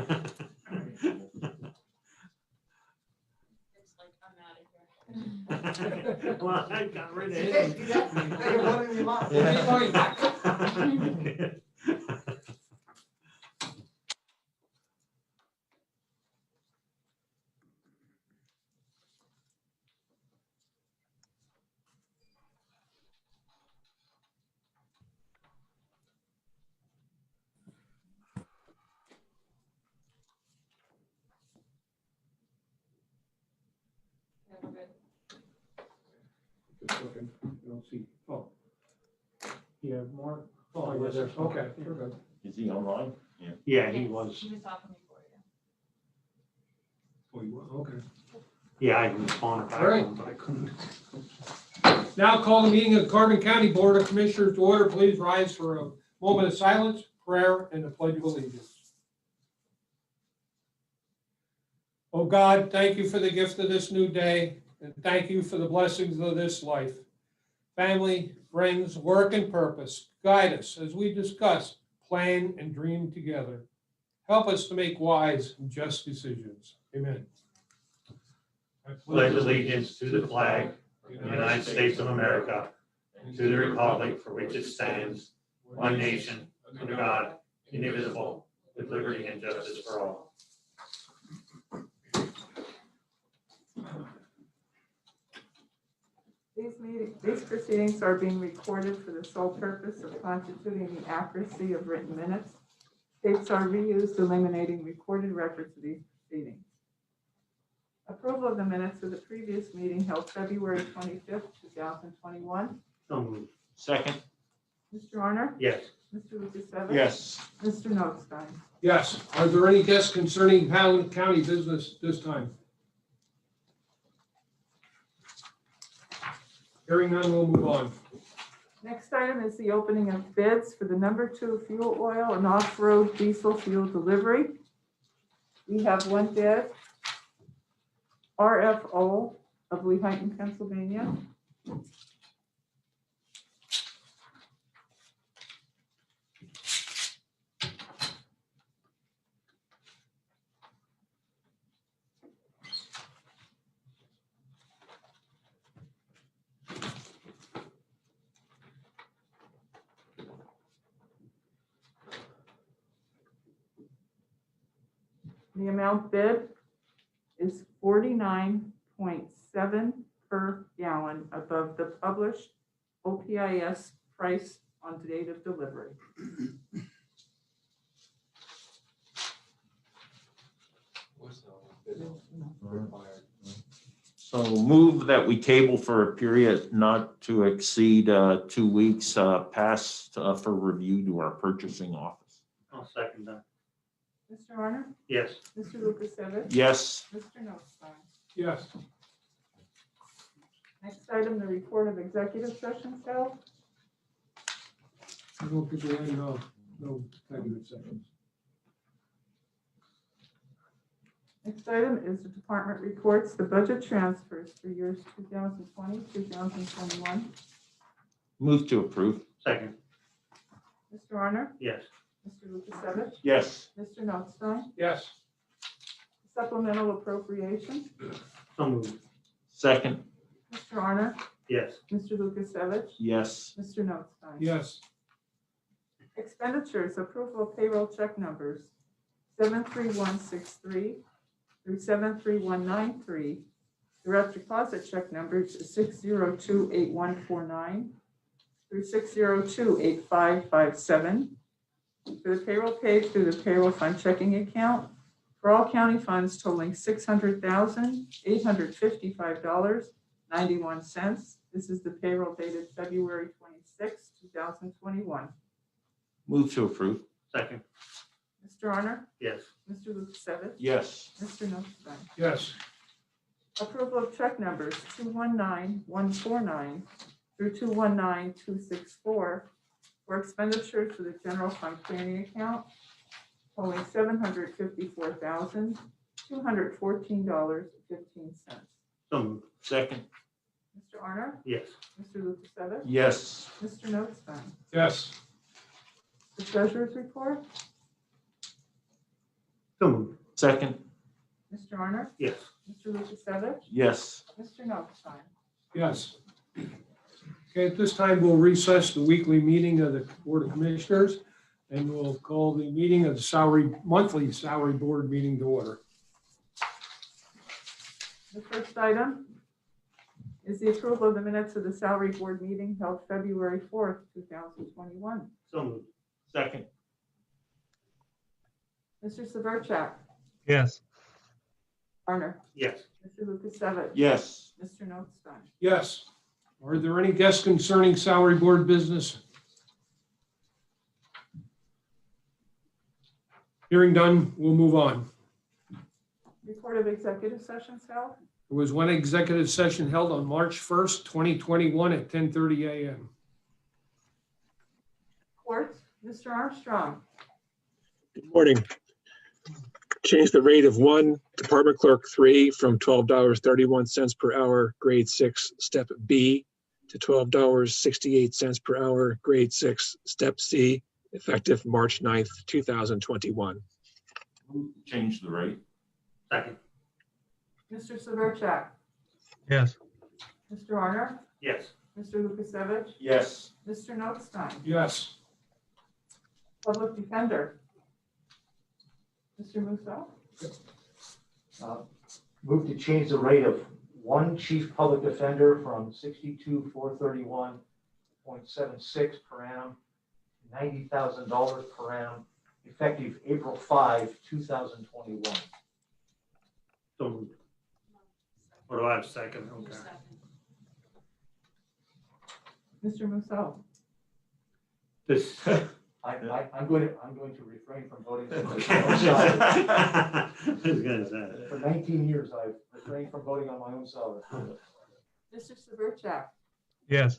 like, I'm out of here. Well, I got rid of Hey, him. do that. Hey, you're running your mouth. Yeah, we're good. Just looking, I don't see, oh, You have more? oh, yes, there's okay, we're good. Is he online? Yeah, he Yes, was. He was talking before you. Oh, you were, okay. Yeah, I responded back, All right. but I couldn't. Now call the meeting of the Carbon County Board of Commissioners to order. Please rise for a moment of silence, prayer, and the Pledge of Allegiance. Oh God, thank you for the gift of this new day, and thank you for the blessings of this life. Family, friends, work, and purpose, guide us as we discuss, plan, and dream together. Help us to make wise and just decisions. Amen. I Pledge allegiance to the flag of the United States of America, and to the republic for which it stands, one nation, under God, indivisible, with liberty and justice for all. These proceedings are being recorded for the sole purpose of constituting the accuracy of written minutes. Tapes are reused, eliminating recorded records of these proceedings. Approval of the minutes of the previous meeting held February 25th, 2021. So moved. Second? Mr. Honor? Yes. Mr. Lukasevich? Yes. Mr. Notstein? Yes. Are there any guests concerning Howland County business this time? Hearing none, we'll move on. Next item is the opening of bids for the number 2 fuel oil and off-road diesel fuel delivery. We have one bid, RFO of Lehighton, Pennsylvania. The amount bid is 49.7 per gallon above the published OPIS price on the date of delivery. So move that we table for a period not to exceed 2 weeks past for review to our purchasing office. I'll second that. Mr. Honor? Yes. Mr. Lukasevich? Yes. Mr. Notstein? Yes. Next item, the report of executive sessions held. I don't think we had no executive sessions. Next item is the department reports, the budget transfers for years 2020, 2021. Move to approve. Second. Mr. Honor? Yes. Mr. Lukasevich? Yes. Mr. Notstein? Yes. Supplemental appropriation. So moved. Second? Mr. Honor? Yes. Mr. Lukasevich? Yes. Mr. Notstein? Yes. Expenditures, approval of payroll check numbers 73163 through 73193. Direct deposit check numbers 6028149 through 6028557. For the payroll paid through the payroll fund checking account for all county funds totaling $600,855.91. This is the payroll dated February 26, 2021. Move to approve. Second. Mr. Honor? Yes. Mr. Lukasevich? Yes. Mr. Notstein? Yes. Approval of check numbers 219149 through 219264 for expenditures for the general fund planning account totaling $754,214.15. So moved. Second? Mr. Honor? Yes. Mr. Lukasevich? Yes. Mr. Notstein? Yes. The treasurer's report? So moved. Second. Mr. Honor? Yes. Mr. Lukasevich? Yes. Mr. Notstein? Yes. Okay, at this time, we'll recess the weekly meeting of the Board of Commissioners, and we'll call the meeting of the monthly salary board meeting to order. The first item is the approval of the minutes of the salary board meeting held February 4th, 2021. So moved. Second. Mr. Severcek? yes, Honor? Yes. Mr. Lukasevich? Yes. Mr. Notstein? Yes. Are there any guests concerning salary board business? Hearing done, we'll move on. Report of executive sessions held. There was one executive session held on March 1st, 2021 at 10:30 a.m. Court, Mr. Armstrong. good morning. Change the rate of one, Department Clerk 3 from $12.31 per hour, grade 6, step B, to $12.68 per hour, grade 6, step C, effective March 9th, 2021. Change the rate. Second. Mr. Severcek? Yes, Mr. Honor? Yes. Mr. Lukasevich? Yes. Mr. Notstein? Yes. Public defender? Mr. Musso? Move to change the rate of one chief public defender from $62,431.76 per annum to $90,000 per annum, effective April 5, 2021. So moved. Or do I have a second? Okay. Mr. Musso? This. I'm going to refrain from voting. Okay. I was gonna say. For 19 years, I've refrained from voting on my own salary. Mr. Severcek? yes,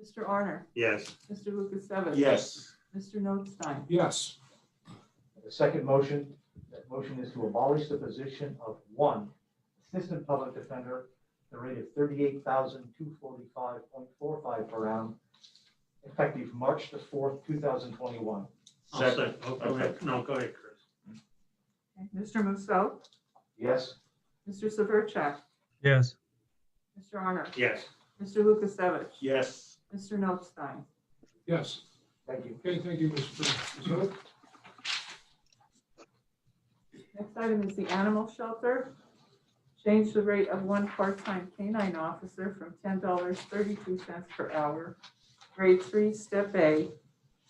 Mr. Honor? Yes. Mr. Lukasevich? Yes. Mr. Notstein? Yes. The second motion, that motion is to abolish the position of one assistant public defender, the rate of $38,245.45 per annum, effective March the 4th, 2021. Second. Oh, go ahead. No, go ahead, Chris. Okay, Mr. Musso? Yes? Mr. Severcek? yes, Mr. Honor? Yes. Mr. Lukasevich? Yes. Mr. Notstein? Yes. Thank you. Okay, thank you, Mr. Musso. Next item is the animal shelter. Change the rate of one part-time canine officer from $10.32 per hour, grade 3, step A,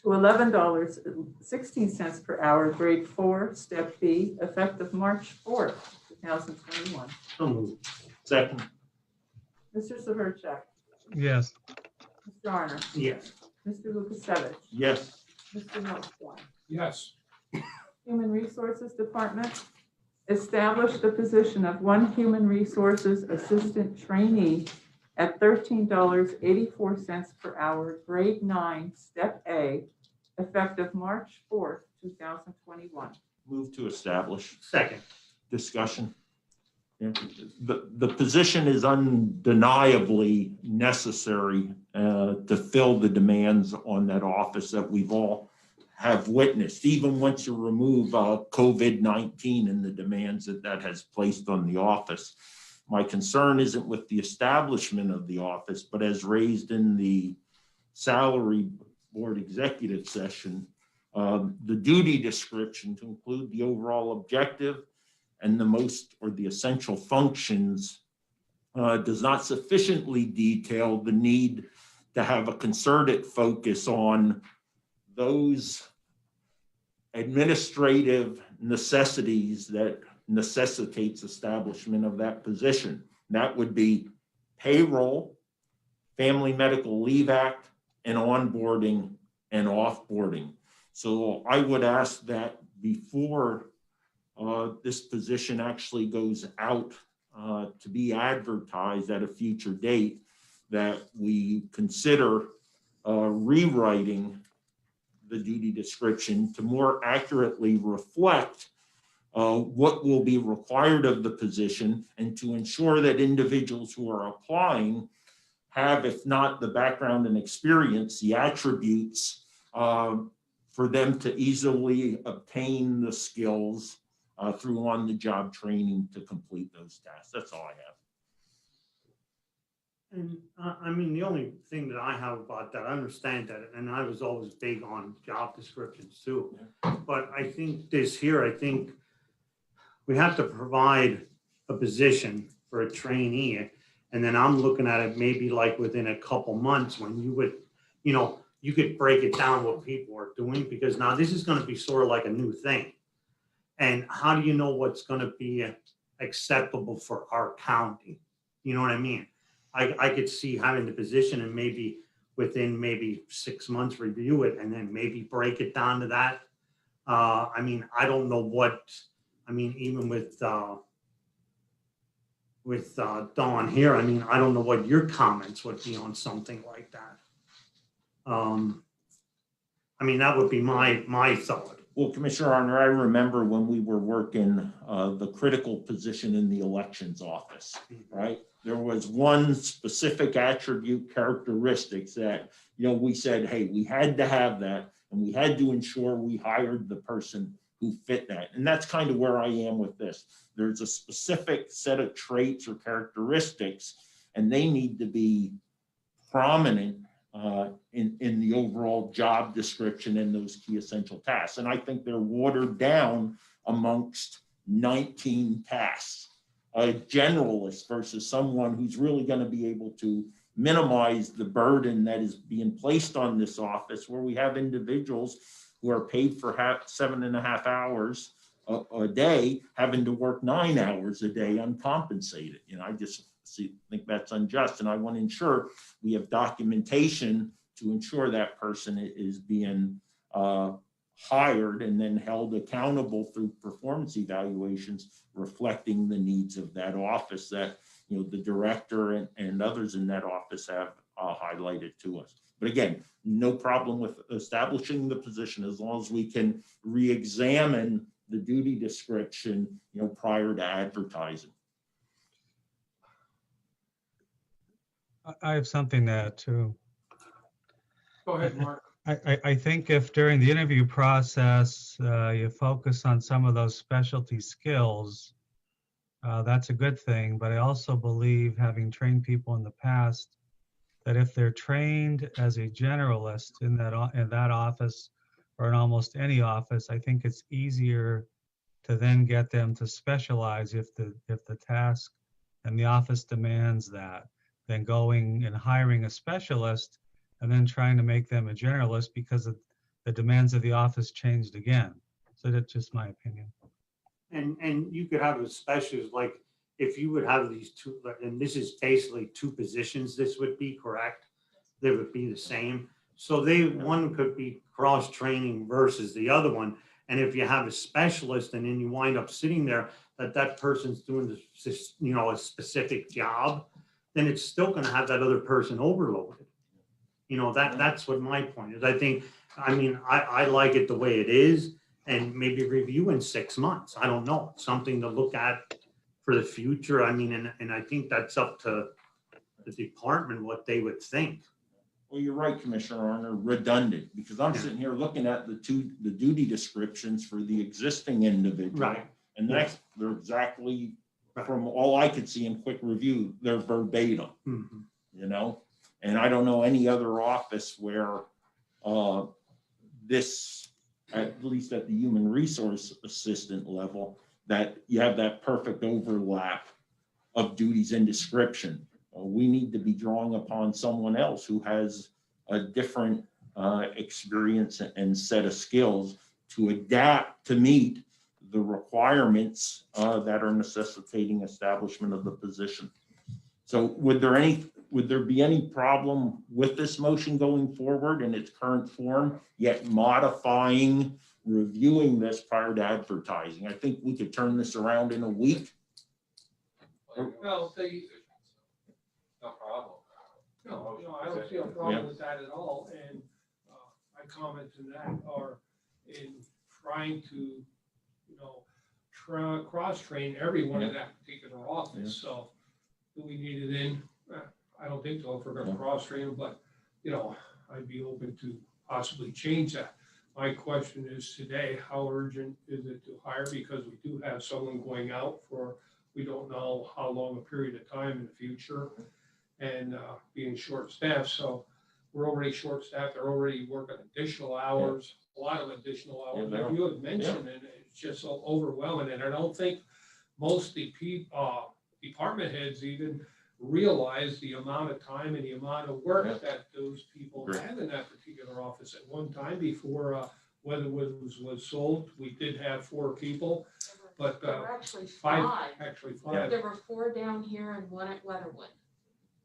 to $11.16 per hour, grade 4, step B, effective March 4th, 2021. So moved. Second. Mr. Severcek? yes, Mr. Honor? Yes. Mr. Lukasevich? Yes. Mr. Notstein? Yes. Human Resources Department, establish the position of one Human Resources Assistant Trainee at $13.84 per hour, grade 9, step A, effective March 4th, 2021. Move to establish. Second. Discussion. Yeah. The position is undeniably necessary to fill the demands on that office that we've all have witnessed, even once you remove COVID-19 and the demands that has placed on the office. My concern isn't with the establishment of the office, but as raised in the salary board executive session, the duty description to include the overall objective and the essential functions does not sufficiently detail the need to have a concerted focus on those administrative necessities that necessitates establishment of that position. That would be payroll, Family Medical Leave Act, and onboarding and offboarding. So I would ask that before this position actually goes out to be advertised at a future date, that we consider rewriting the duty description to more accurately reflect what will be required of the position and to ensure that individuals who are applying have, if not the background and experience, the attributes for them to easily obtain the skills through on-the-job training to complete those tasks. That's all I have. And I mean, the only thing that I have about that, I understand that, and I was always big on job descriptions too. But I think I think we have to provide a position for a trainee. And then I'm looking at it maybe like within a couple months when you would, you could break it down what people are doing, because now this is going to be sort of like a new thing. And how do you know what's going to be acceptable for our county? You know what I mean? I could see having the position and maybe within maybe 6 months review it and then maybe break it down to that. I mean, I don't know even with Dawn here, I mean, I don't know what your comments would be on something like that. I mean, that would be my thought. Well, Commissioner Arner, I remember when we were working the critical position in the elections office, right? There was one specific attribute characteristics that, we said, hey, we had to have that, and we had to ensure we hired the person who fit that. And that's kind of where I am with this. There's a specific set of traits or characteristics, and they need to be prominent in the overall job description and those key essential tasks. And I think they're watered down amongst 19 tasks. A generalist versus someone who's really going to be able to minimize the burden that is being placed on this office, where we have individuals who are paid for 7.5 hours a day, having to work 9 hours a day uncompensated. I just think that's unjust, and I want to ensure we have documentation to ensure that person is being hired and then held accountable through performance evaluations reflecting the needs of that office that the director and others in that office have highlighted to us. But again, no problem with establishing the position as long as we can re-examine the duty description prior to advertising. I have something to add too. Go ahead, Mark. I think if during the interview process you focus on some of those specialty skills, that's a good thing. But I also believe, having trained people in the past, that if they're trained as a generalist in that office or in almost any office, I think it's easier to then get them to specialize if the task and the office demands that, than going and hiring a specialist and then trying to make them a generalist because of the demands of the office changed again. So that's just my opinion. And you could have a specialist, like if you would have these two, and this is basically two positions, this would be correct. They would be the same. So one could be cross-training versus the other one. And if you have a specialist and then you wind up sitting there, that person's doing this, a specific job, then it's still going to have that other person overloaded. That's what my point is. I like it the way it is, and maybe review in 6 months. I don't know. It's something to look at for the future. And I think that's up to the department, what they would think. Well, you're right, Commissioner Arner, redundant, because I'm sitting here looking at the duty descriptions for the existing individual. Right. And they're exactly, from all I could see in quick review, they're verbatim, and I don't know any other office where this, at least at the human resource assistant level, that you have that perfect overlap of duties and description. We need to be drawing upon someone else who has a different experience and set of skills to adapt to meet the requirements that are necessitating establishment of the position. So would there be any problem with this motion going forward in its current form, yet modifying, reviewing this prior to advertising? I think we could turn this around in a week. Well, No problem. no, I don't see a problem with that at all. And my comments in that are in trying to, cross-train everyone in that particular office. So do we need it in? I don't think so if we're going to cross-train them, but, I'd be open to possibly change that. My question is today, how urgent is it to hire? Because we do have someone going out for, we don't know how long a period of time in the future, and being short-staffed. So we're already short-staffed. They're already working additional hours, a lot of additional hours. Yeah, Like you had mentioned, and it's just so overwhelming. And I don't think most of the department heads even realize the amount of time and the amount of work that those people Agree. have in that particular office. At one time before Weatherwood was sold, we did have 4 people, but There were actually 5, 5. actually 5. There were 4 down here and 1 at Weatherwood.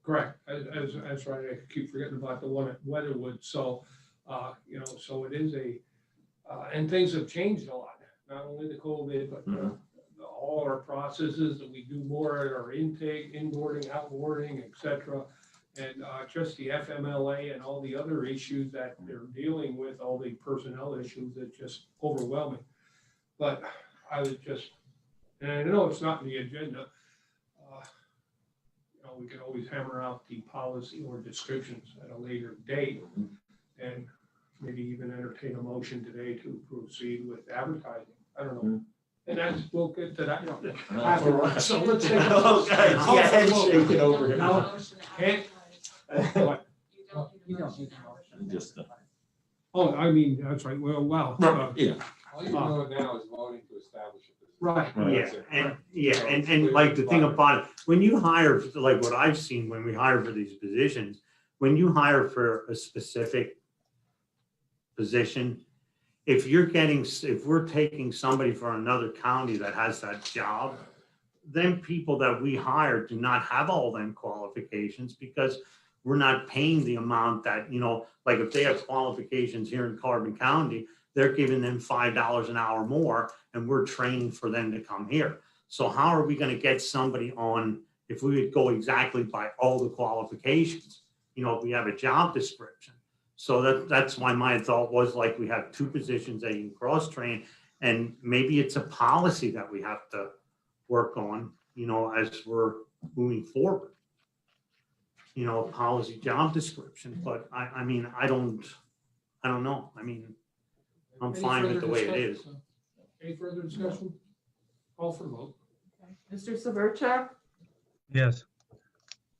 Correct, that's right, I keep forgetting about the one at Weatherwood, so, you know, so it is and things have changed a lot, not only the COVID, but all our processes, that we do more at our intake, inboarding, outboarding, et cetera. And just the FMLA and all the other issues that they're dealing with, all the personnel issues, it's just overwhelming. But I was just, and I know it's not in the agenda, you know, we can always hammer out the policy or descriptions at a later date, and maybe even entertain a motion today to proceed with advertising. I don't know. And that's, we'll get to that. Afterwards. So let's take a Okay, yeah, handshaking over here. No. Motion to Can't- advertise. What? You don't need a motion. Just, Oh, I mean, that's right, well, wow. yeah, All you're doing now is voting to establish a position. Right. Right. And like the thing about it, when you hire, like what I've seen when we hire for these positions, when you hire for a specific position, if we're taking somebody for another county that has that job, then people that we hire do not have all them qualifications, because we're not paying the amount that, you know, like if they have qualifications here in Carbon County, they're giving them $5 an hour more, and we're training for them to come here. So how are we going to get somebody on if we would go exactly by all the qualifications? You know, if we have a job description. So that's why my thought was, like, we have 2 positions that you can cross-train, and maybe it's a policy that we have to work on, you know, as we're moving forward. You know, a policy job description, but I mean, I don't know. I mean, I'm Any fine with further the way it is. discussion? Any further discussion? Call for the vote. Mr. Severcek? Yes.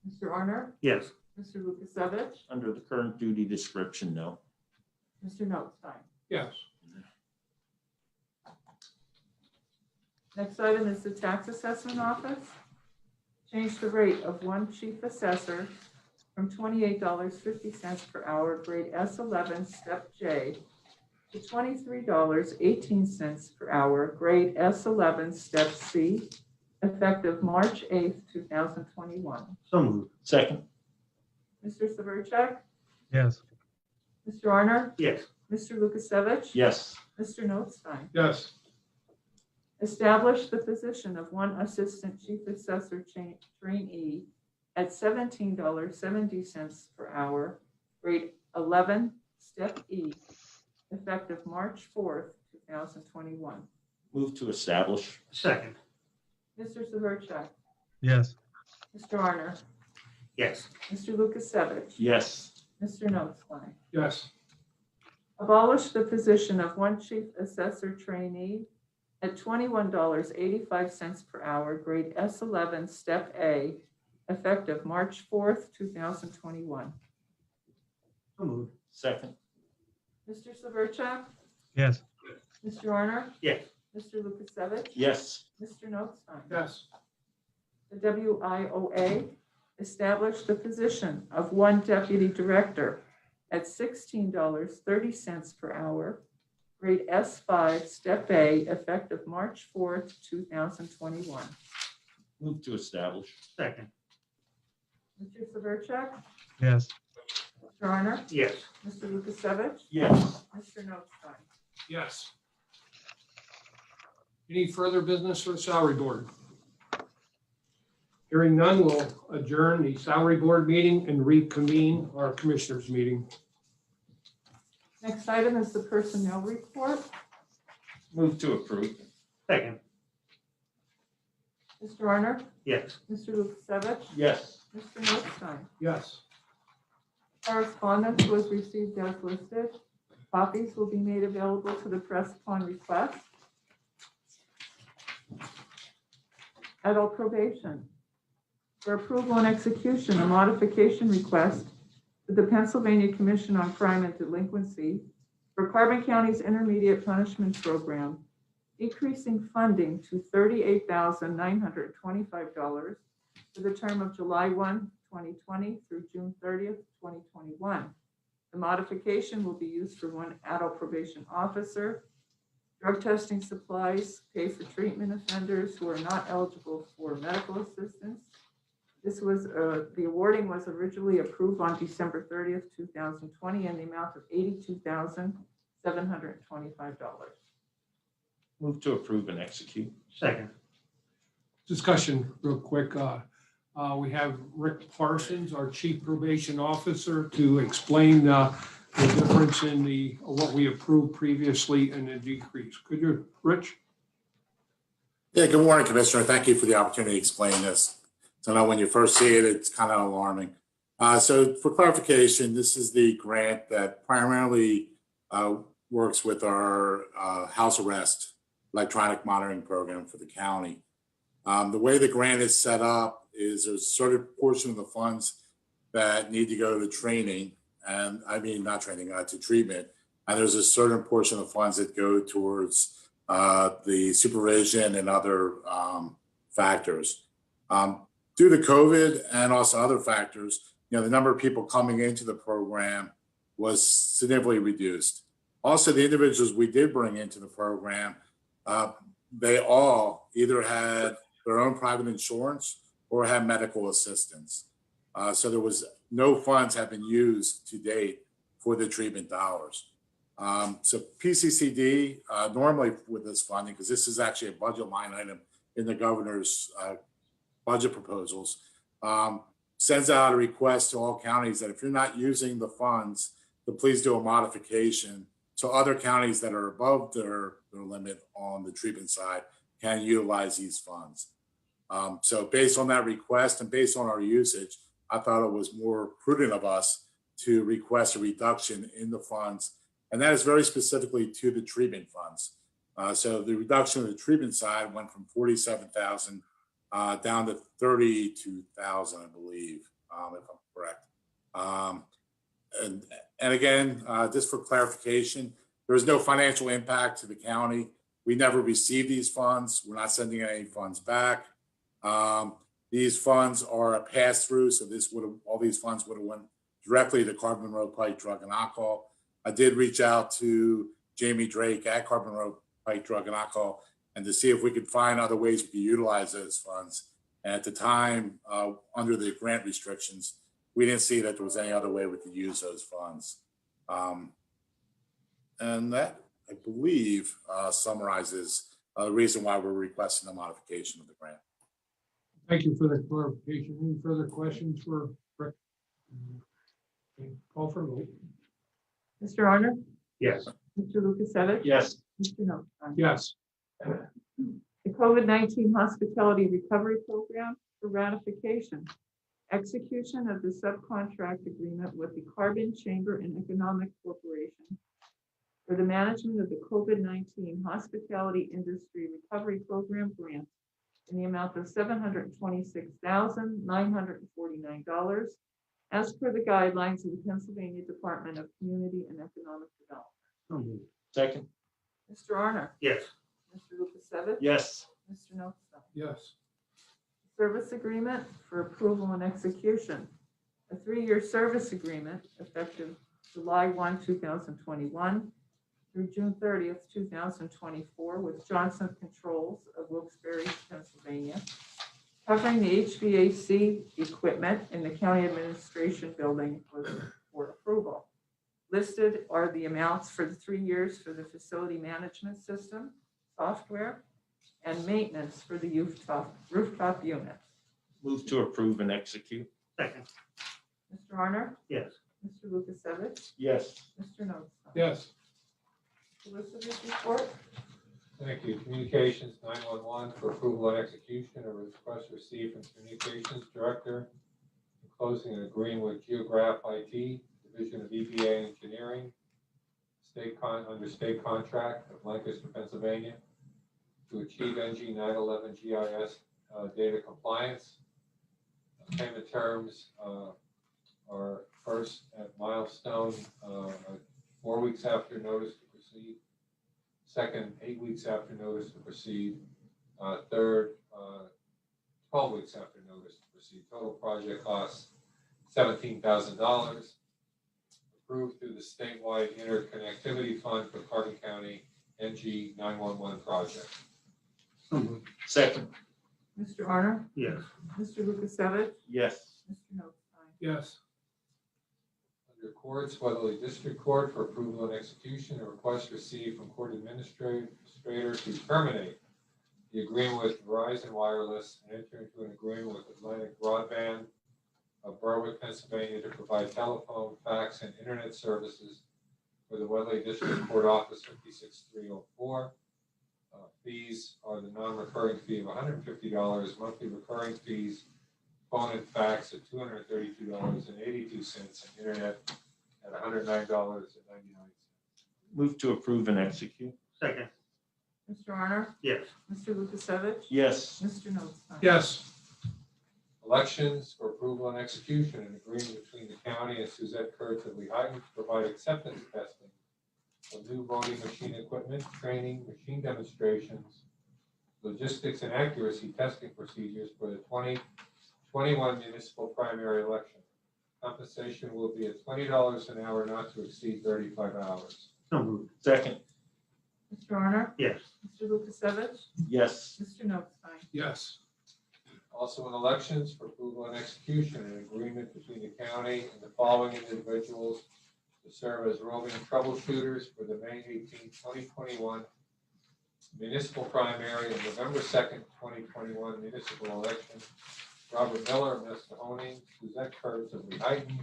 Mr. Arner? Yes, Mr. Lukasevich? under the current duty description, no. Mr. Notstein? Yes. Next item is the tax assessment office. Change the rate of 1 chief assessor from $28.50 per hour, grade S11, step J, to $23.18 per hour, grade S11, step C, effective March 8th, 2021. so moved. Second, Mr. Severcek? Yes. Mr. Arner? Yes, Mr. Lukasevich? yes, Mr. Notstein? Yes. Establish the position of 1 assistant chief assessor trainee at $17.70 per hour, grade 11, step E, effective March 4th, 2021. move to establish, second, Mr. Severcek? Yes. Mr. Arner? yes, Mr. Lukasevich? yes, Mr. Notstein? Yes. Abolish the position of 1 chief assessor trainee at $21.85 per hour, grade S11, step A, effective March 4th, 2021. so moved. second, Mr. Severcek? Yes. Mr. Arner? Yes, Mr. Lukasevich? yes, Mr. Notstein? Yes. The WIOA established the position of 1 deputy director at $16.30 per hour, grade S5, step A, effective March 4th, 2021. move to establish, second, Mr. Severcek? Yes. Mr. Arner? yes, Mr. Lukasevich? yes, Mr. Notstein? Yes. Any further business for the salary board? Hearing none, we'll adjourn the salary board meeting and reconvene our commissioners meeting. Next item is the personnel report. move to approve, second, Mr. Arner? yes, Mr. Lukasevich? yes, Mr. Notstein? Yes. Correspondence was received as listed. Copies will be made available to the press upon request. Adult probation. For approval and execution, a modification request to the Pennsylvania Commission on Crime and Delinquency for Carbon County's Intermediate Punishment Program, decreasing funding to $38,925 for the term of July 1, 2020 through June 30th, 2021. The modification will be used for one adult probation officer, drug testing supplies, pay for treatment offenders who are not eligible for medical assistance. This was, the awarding was originally approved on December 30th, 2020 in the amount of $82,725. Move to approve and execute. Second. Discussion real quick. We have Rick Parsons, our Chief Probation Officer, to explain the difference in what we approved previously and the decrease. Could you, Rich? Yeah, good morning, Commissioner. Thank you for the opportunity to explain this. So now when you first see it, it's kind of alarming. So for clarification, this is the grant that primarily works with our house arrest electronic monitoring program for the county. The way the grant is set up is there's a certain portion of the funds that need to go to training, and I mean not training, to treatment, and there's a certain portion of funds that go towards the supervision and other factors. Due to COVID and also other factors, the number of people coming into the program was significantly reduced. Also, the individuals we did bring into the program, they all either had their own private insurance or had medical assistance. So there was no funds have been used to date for the treatment dollars. So PCCD, normally with this funding, because this is actually a budget line item in the governor's budget proposals, sends out a request to all counties that if you're not using the funds, to please do a modification so other counties that are above their limit on the treatment side can utilize these funds. So based on that request and based on our usage, I thought it was more prudent of us to request a reduction in the funds, and that is very specifically to the treatment funds. So the reduction of the treatment side went from 47,000 down to 32,000, I believe, if I'm correct. And again, just for clarification, there is no financial impact to the county. We never received these funds. We're not sending any funds back. These funds are a pass-through, so all these funds would have went directly to Carbon Road Pike Drug and Alcohol. I did reach out to Jamie Drake at Carbon Road Pike Drug and Alcohol and to see if we could find other ways we could utilize those funds. And at the time, under the grant restrictions, we didn't see that there was any other way we could use those funds. And that, I believe, summarizes the reason why we're requesting the modification of the grant. Thank you for the clarification. Any further questions for Rick? Okay, call for a vote. Mr. Arner? Yes. Mr. Lukasevich? Yes. Mr. Notstein? Yes. The COVID-19 Hospitality Recovery Program for ratification. Execution of the subcontract agreement with the Carbon Chamber and Economic Corporation for the management of the COVID-19 Hospitality Industry Recovery Program grant in the amount of $726,949 as per the guidelines of the Pennsylvania Department of Community and Economic Development. Second. Mr. Arner? Yes. Mr. Lukasevich? Yes. Mr. Notstein? Yes. Service agreement for approval and execution. A 3-year service agreement effective July 1, 2021 through June 30th, 2024 with Johnson Controls of Wilkes-Barre, Pennsylvania, covering the HVAC equipment in the county administration building for approval. Listed are the amounts for the 3 years for the facility management system, software, and maintenance for the rooftop units. Move to approve and execute. Second. Mr. Arner? Yes. Mr. Lukasevich? Yes. Mr. Notstein? Yes. Solicitor's report? Thank you. Communications 911 for approval and execution of a request received from Communications Director enclosing an agreement with Geograph IT, Division of EPA Engineering, under state contract of Lancaster, Pennsylvania, to achieve NG 911 GIS data compliance. Payment terms are first at milestone 4 weeks after notice to proceed. Second, 8 weeks after notice to proceed. Third, 12 weeks after notice to proceed. Total project costs $17,000. Approved through the statewide interconnectivity fund for Carbon County NG 911 project. Second. Mr. Honor? Yes. Mr. Lukasevich? Yes. Mr. Notstein? Yes. Under Courts, Weatherly District Court for approval and execution, a request received from court administrator to terminate the agreement with Verizon Wireless and enter into an agreement with Atlantic Broadband of Berwick, Pennsylvania to provide telephone, fax, and internet services for the Weatherly District Court Office 56304. Fees are the non-recurring fee of $150, monthly recurring fees, phone and fax at $232.82, and internet at $109.99. Move to approve and execute. Second. Mr. Honor? Yes. Mr. Lukasevich? Yes. Mr. Notstein? Yes. Elections for approval and execution, an agreement between the county and Suzette Kurtz of NyHoLeL to provide acceptance testing of new voting machine equipment, training, machine demonstrations, logistics and accuracy testing procedures for the 2021 municipal primary election. Compensation will be at $20 an hour, not to exceed 35 hours. So moved. Second. Mr. Honor? Yes. Mr. Lukasevich? Yes. Mr. Notstein? Yes. Also in elections for approval and execution, an agreement between the county and the following individuals to serve as roving troubleshooters for the May 18, 2021 municipal primary and November 2nd, 2021 municipal election. Robert Miller of Nescahoning, Suzette Kurtz of NyHoLeL,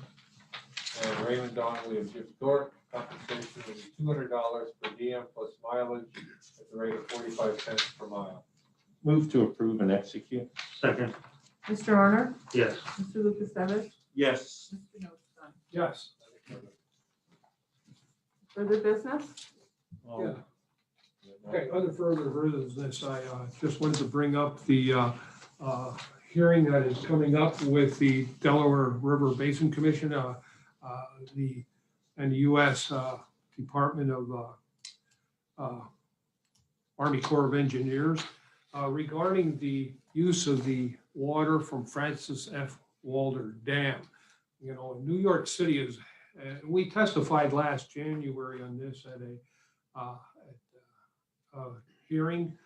and Raymond Donnelly of Jim Thorpe. Compensation will be $200 per diem plus mileage at the rate of 45 cents per mile. Move to approve and execute. Second. Mr. Honor? Yes. Mr. Lukasevich? Yes. Mr. Notstein? Yes. Further business? Yeah. Okay, other further business, I just wanted to bring up the hearing that is coming up with the Delaware River Basin Commission, and the U.S. Department of Army Corps of Engineers regarding the use of the water from Francis F. Walter Dam. You know, New York City is, we testified last January on this at a hearing.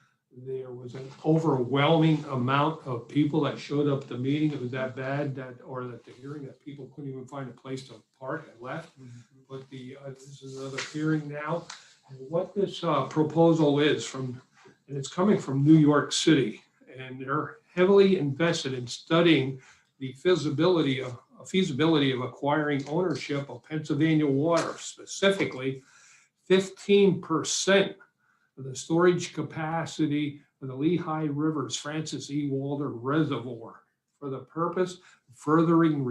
There was an overwhelming amount of people that showed up at the meeting. It was that bad or that the hearing that people couldn't even find a place to park and left. But this is another hearing now. And what this proposal is and it's coming from New York City, and they're heavily invested in studying the feasibility of acquiring ownership of Pennsylvania water, specifically 15% of the storage capacity of the Lehigh River's Francis E. Walter Reservoir for the purpose of furthering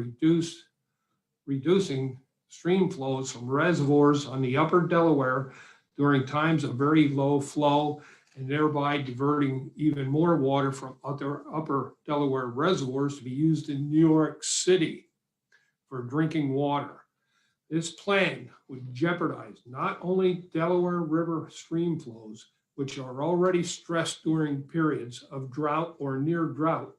reducing stream flows from reservoirs on the upper Delaware during times of very low flow, and thereby diverting even more water from upper Delaware reservoirs to be used in New York City for drinking water. This plan would jeopardize not only Delaware River stream flows, which are already stressed during periods of drought or near drought,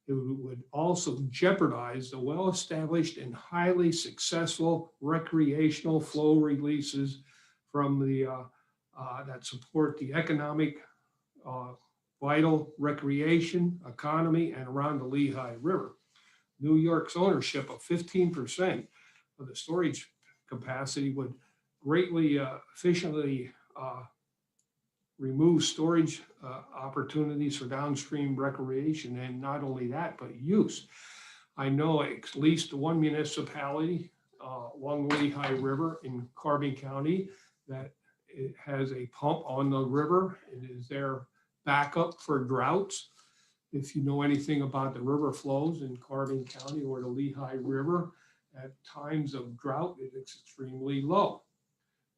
it would also jeopardize the well-established and highly successful recreational flow releases from the that support the economic vital recreation economy and around the Lehigh River. New York's ownership of 15% of the storage capacity would greatly efficiently remove storage opportunities for downstream recreation, and not only that, but use. I know at least one municipality along the Lehigh River in Carbon County that it has a pump on the river. It is their backup for droughts. If you know anything about the river flows in Carbon County or the Lehigh River, at times of drought, it is extremely low.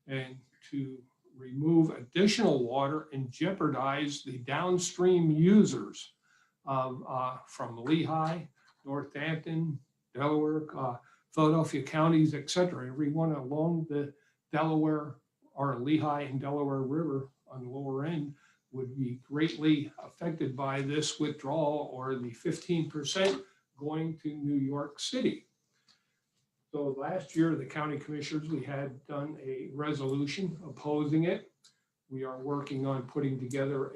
and to remove additional water and jeopardize the downstream users of, from Lehigh, Northampton, Delaware, Philadelphia counties, et cetera. Everyone along the Delaware or Lehigh and Delaware River on the lower end would be greatly affected by this withdrawal or the 15% going to New York City. So last year, the county commissioners, we had done a resolution opposing it. We are working on putting together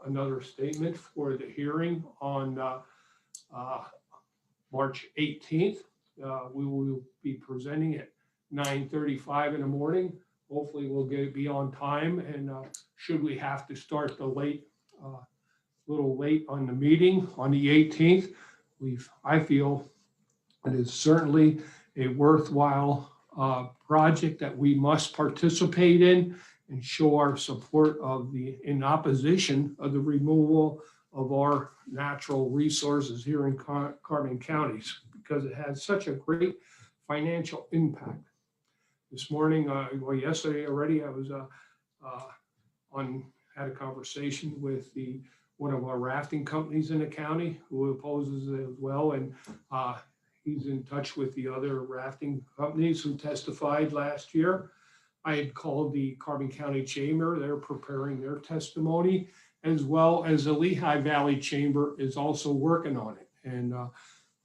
another statement for the hearing on March 18th. We will be presenting at 9:35 in the morning. Hopefully we'll be on time, and should we have to start the little late on the meeting on the 18th, I feel it is certainly a worthwhile project that we must participate in and show our support in opposition of the removal of our natural resources here in Carbon counties, because it has such a great financial impact. This morning, well, yesterday already, I was had a conversation with one of our rafting companies in the county who opposes it as well, and he's in touch with the other rafting companies who testified last year. I had called the Carbon County Chamber. They're preparing their testimony, as well as the Lehigh Valley Chamber is also working on it. And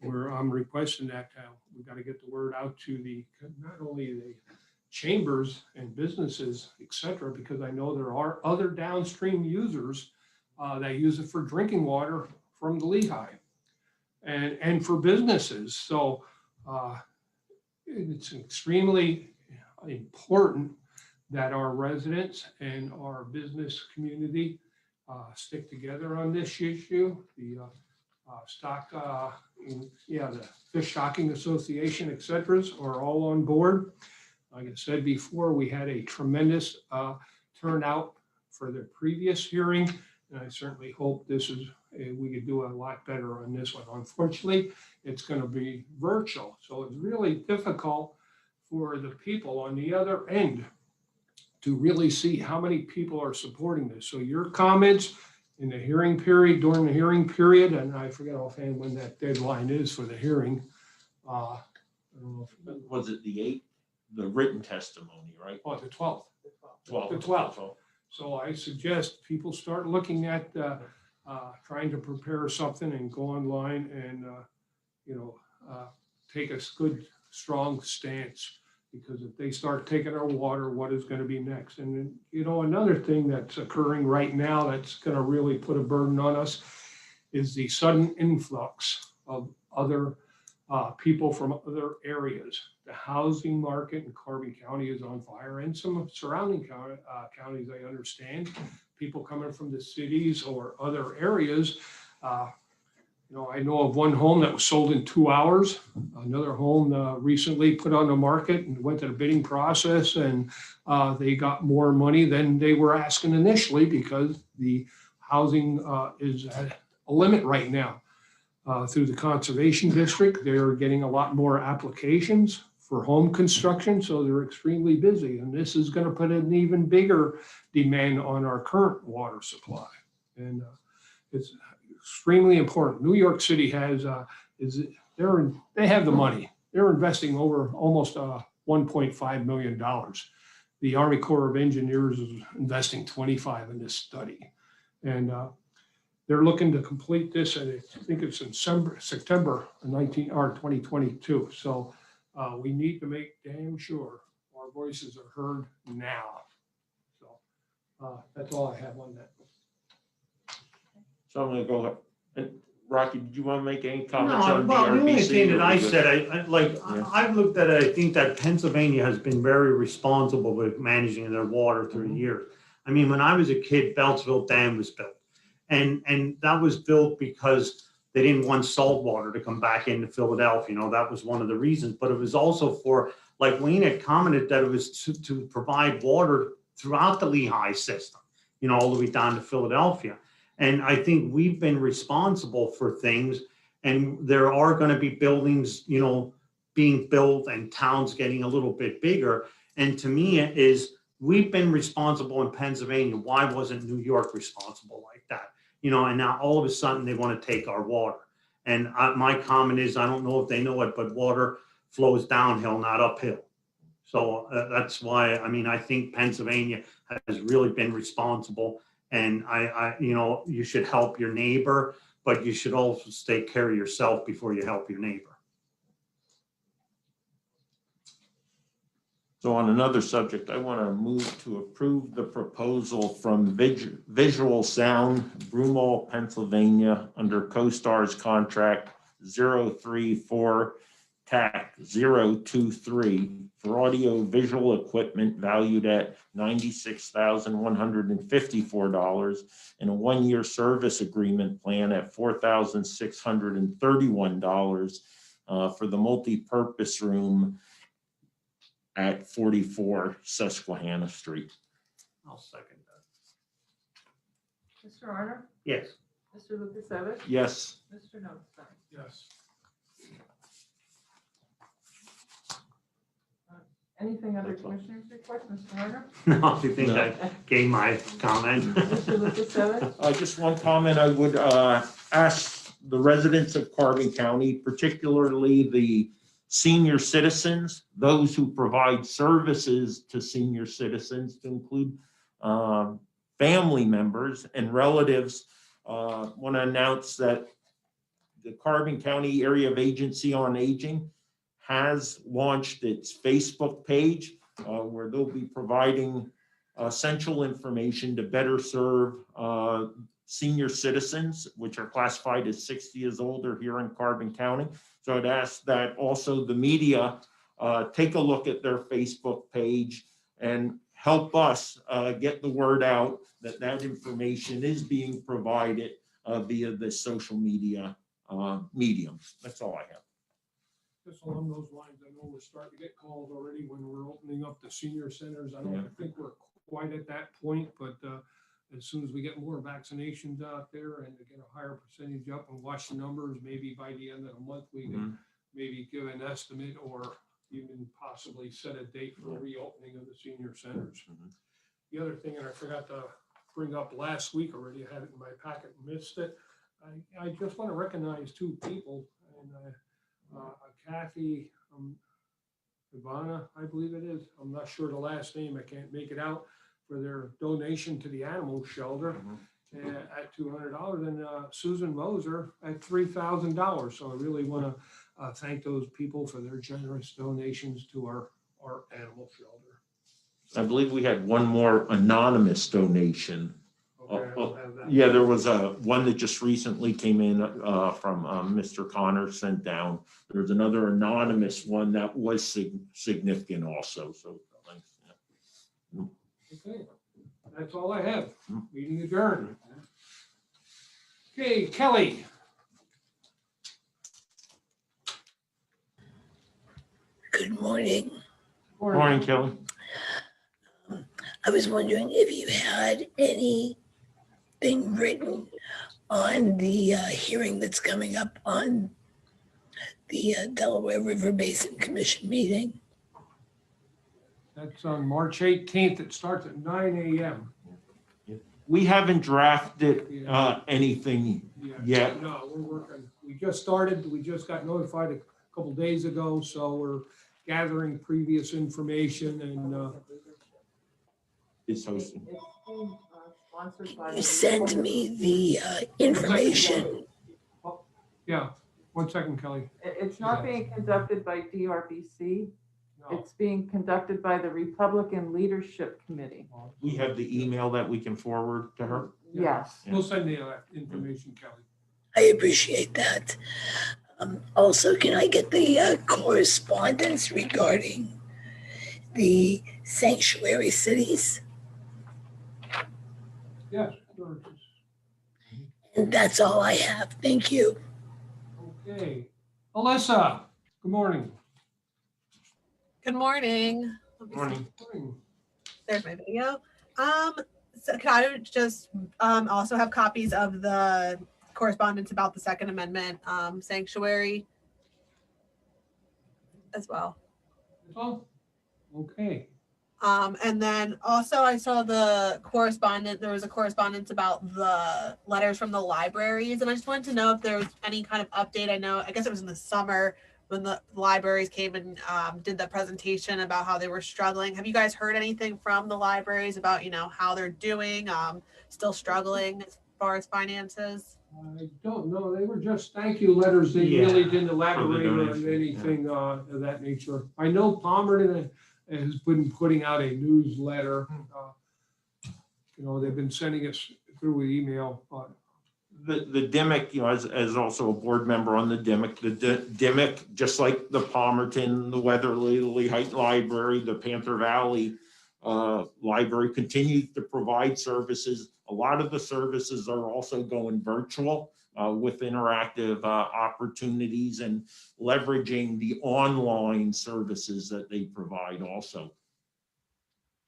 I'm requesting that we got to get the word out to not only the chambers and businesses, et cetera, because I know there are other downstream users that use it for drinking water from the Lehigh and for businesses. So it's extremely important that our residents and our business community stick together on this issue. The the Fish Stocking Association, et cetera, are all on board. Like I said before, we had a tremendous turnout for the previous hearing, and I certainly hope we could do a lot better on this one. Unfortunately, it's going to be virtual, so it's really difficult for the people on the other end to really see how many people are supporting this. So your comments in the hearing period, during the hearing period, and I forget offhand when that deadline is for the hearing. I don't know if Was it the 8th? The written testimony, right? Oh, the 12th. 12th. The 12th. So I suggest people start looking at trying to prepare something and go online and take a good, strong stance, because if they start taking our water, what is going to be next? And then, another thing that's occurring right now that's going to really put a burden on us is the sudden influx of other people from other areas. The housing market in Carbon County is on fire, and some surrounding counties, I understand. People coming from the cities or other areas. I know of one home that was sold in 2 hours. Another home recently put on the market and went to the bidding process, and they got more money than they were asking initially, because the housing is at a limit right now. Through the Conservation District, they're getting a lot more applications for home construction, so they're extremely busy. And this is going to put an even bigger demand on our current water supply. And it's extremely important. New York City they have the money. They're investing over almost $1.5 million. The Army Corps of Engineers is investing 25 in this study. And they're looking to complete this, and I think it's in September 2022. So we need to make damn sure our voices are heard now. So that's all I have on that. So I'm going to go ahead. And Rocky, did you want to make any comments No, on well, the only DRBC? thing that I or- said, Yeah. I've looked at it, I think that Pennsylvania has been very responsible with managing their water through the years. I mean, when I was a kid, Beltsville Dam was built. And that was built because they didn't want salt water to come back into Philadelphia. That was one of the reasons. But it was also for, like Wayne had commented, that it was to provide water throughout the Lehigh system, all the way down to Philadelphia. And I think we've been responsible for things, and there are going to be buildings, being built and towns getting a little bit bigger. And to me, it is we've been responsible in Pennsylvania. Why wasn't New York responsible like that? You know, and now all of a sudden they want to take our water. And my comment is, I don't know if they know it, but water flows downhill, not uphill. So that's why, I mean, I think Pennsylvania has really been responsible. And you know, you should help your neighbor, but you should also take care of yourself before you help your neighbor. So on another subject, I want to move to approve the proposal from Visual Sound, Broomall, Pennsylvania, under CoStar's contract 034 TAC 023 for audio visual equipment valued at $96,154 and a one-year service agreement plan at $4,631 for the multi-purpose room at 44 Susquehanna Street. I'll second that. Mr. Arner? Yes. Mr. Lukasevich? Yes. Mr. Notstein? Yes. Anything under That's all. Commissioners' report, Mr. Arner? No, I think I gave my comment. Mr. Lukasevich? Just one comment, I would ask the residents of Carbon County, particularly the senior citizens, those who provide services to senior citizens, to include family members and relatives, want to announce that the Carbon County Area of Agency on Aging has launched its Facebook page where they'll be providing essential information to better serve senior citizens, which are classified as 60 years older here in Carbon County. So I'd ask that also the media take a look at their Facebook page and help us get the word out that that information is being provided via the social media mediums. That's all I have. Just along those lines, I know we're starting to get calls already when we're opening up the senior centers. I don't think we're quite at that point, but as soon as we get more vaccinations out there and to get a higher percentage up and watch the numbers, maybe by the end of the month, we can maybe give an estimate or even possibly set a date for the reopening of the senior centers. The other thing, and I forgot to bring up last week already, I had it in my packet and missed it. I just want to recognize two people, and Kathy Ivana, I believe it is. I'm not sure the last name. I can't make it out, for their donation to the animal shelter at $200, and Susan Moser at $3,000. So I really want to thank those people for their generous donations to our animal shelter. I believe we had one more anonymous donation. Okay, I don't have that. Yeah, there was one that just recently came in from Mr. Connor sent down. There's another anonymous one that was significant also. So thanks. Yeah. Okay, that's all I have. Meeting adjourned. Okay, Kelly. Good morning. Morning, Kelly. I was wondering if you had anything written on the hearing that's coming up on the Delaware River Basin Commission meeting. That's on March 18th. It starts at 9 a.m. We haven't drafted anything yet. No, we're working. We just started. We just got notified a couple days ago, so we're gathering previous information and It's hosting. It's being sponsored by. You send me the information. yeah. 1 second, Kelly. It's not being conducted by DRBC. No. It's being conducted by the Republican Leadership Committee. We have the email that we can forward to her. Yes. We'll send the information, Kelly. I appreciate that. Also, can I get the correspondence regarding the sanctuary cities? Yes. Sure. And that's all I have. Thank you. Okay. Alyssa, good morning. Good morning. Morning. There's my video. So can I just also have copies of the correspondence about the Second Amendment sanctuary as well? Oh, okay. And then also I saw there was a correspondence about the letters from the libraries, and I just wanted to know if there was any kind of update. I guess it was in the summer when the libraries came and did the presentation about how they were struggling. Have you guys heard anything from the libraries about, how they're doing, still struggling as far as finances? I don't know. They were just thank you letters. They really didn't elaborate on donation, anything of that nature. I know Palmerton has been putting out a newsletter. They've been sending us through email. The DIMIC, as also a board member on the DIMIC, DIMIC, just like the Palmerton, the Weatherly, the Lehigh Library, the Panther Valley Library, continues to provide services. A lot of the services are also going virtual with interactive opportunities and leveraging the online services that they provide also.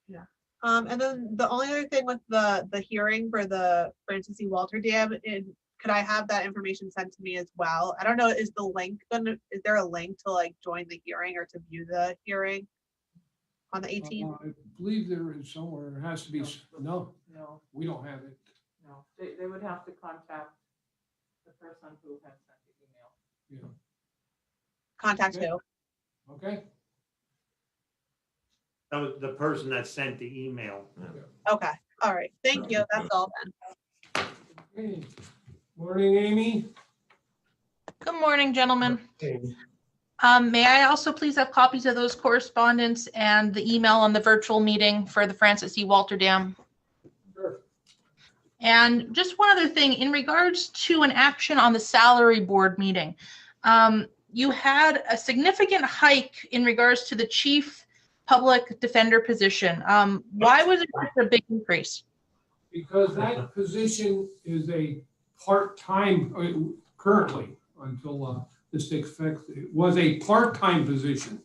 Yeah. And then the only other thing with the hearing for the Francis E. Walter Dam, could I have that information sent to me as well? I don't know, is there a link to like join the hearing or to view the hearing on the 18th? I believe there is somewhere. It has to be. No, we don't have it. No, they would have to contact the person who has sent the email. Yeah. Contact Okay. who? Okay. That was the person that sent the email. Okay, all right, thank you, that's all then. Okay. Morning, Amy. Good morning, gentlemen. May I also please have copies of those correspondence and the email on the virtual meeting for the Francis E. Walter Dam? Sure. And just one other thing, in regards to an action on the salary board meeting, you had a significant hike in regards to the chief public defender position. Why was it such a big increase? Because that position is a part-time, currently, until this takes effect, it was a part-time position.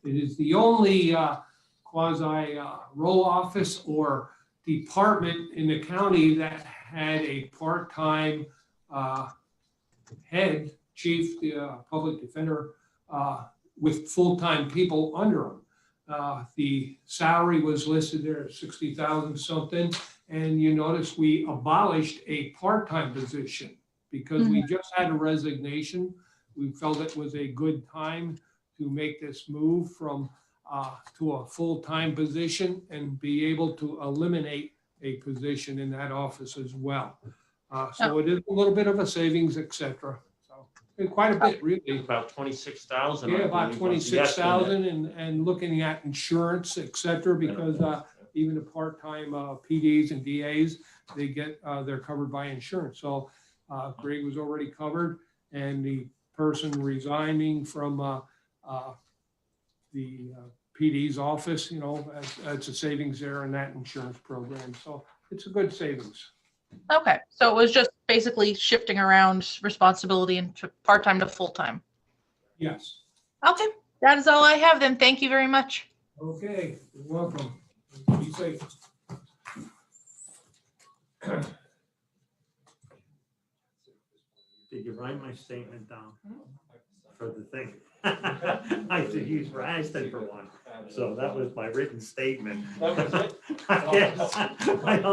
It is the only quasi row office or department in the county that had a part-time head, chief, the public defender, with full-time people under him. The salary was listed there at 60,000 something, and you notice we abolished a part-time position because we just had a resignation. We felt it was a good time to make this move from to a full-time position and be able to eliminate a position in that office as well. So it is a little bit of a savings, etc. So quite a bit, really. About 26,000. Yeah, about 26,000, and looking at insurance, etc. Because even the part-time PDs and DAs, they're covered by insurance. So Greg was already covered, and the person resigning from the PD's office, it's a savings there in that insurance program. So it's a good savings. Okay, so it was just basically shifting around responsibility and part-time to full-time. Yes. Okay, that is all I have then. Thank you very much. Okay, you're welcome. Be safe. Did you write my statement down for the thing? I should use Raston for one. So that was my written statement. That was it? Yes. I don't